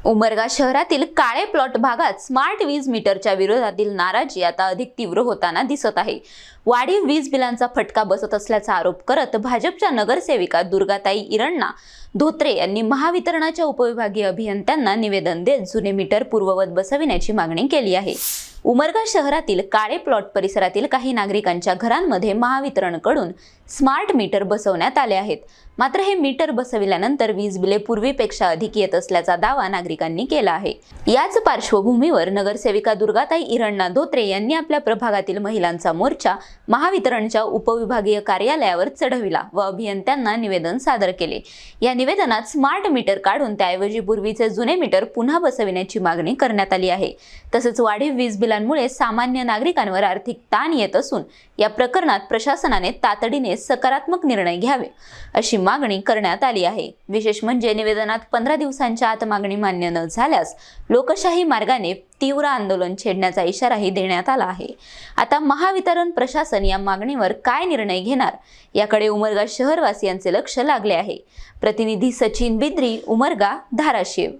उमरगा शहरातील काळे प्लॉट भागात स्मार्ट वीज मीटरच्या विरोधातील नाराजी आता अधिक तीव्र होताना दिसत आहे। वाढीव वीज बिलांचा फटका बसत असल्याचा आरोप करत भाजपच्या नगरसेविका दुर्गाताई इरण्णा धोत्रे यांनी महावितरणाच्या उपविभागीय अभियंत्यांना निवेदन देत जुने मीटर पूर्ववत बसविण्याची मागणी केली आहे। उमरगा शहरातील काळे प्लॉट परिसरातील काही नागरिकांच्या घरांमध्ये महावितरणकडून स्मार्ट मीटर बसवण्यात आले आहेत। मात्र हे मीटर बसविल्यानंतर वीज बिले पूर्वीपेक्षा अधिक येत असल्याचा दावा नागरिकांनी केला आहे। याच पार्श्वभूमीवर नगरसेविका दुर्गाताई इरण्णा धोत्रे यांनी आपल्या प्रभागातील महिलांचा मोर्चा महावितरणच्या उपविभागीय कार्यालयावर चढविला व अभियंत्यांना निवेदन सादर केले। या निवेदनात स्मार्ट मीटर काढून त्याऐवजी पूर्वीचे जुने मीटर पुन्हा बसविण्याची मागणी करण्यात आली आहे। तसेच वाढीव वीज बिलांमुळे सामान्य नागरिकांवर आर्थिक ताण येत असून या प्रकरणात प्रशासनाने तातडीने सकारात्मक निर्णय घ्यावे अशी मागणी करण्यात आली आहे। विशेष म्हणजे निवेदनात 15 दिवसांच्या आत मागणी मान्य न झाल्यास लोकशाही मार्गाने तीव्र आंदोलन छेडण्याचा इशाराही देण्यात आला आहे। आता महावितरण प्रशासन या मागणीवर काय निर्णय घेणार याकडे उमरगा शहरवासियांचे लक्ष लागले आहे। प्रतिनिधी सचिन बिद्री, उमरगा, धाराशिव।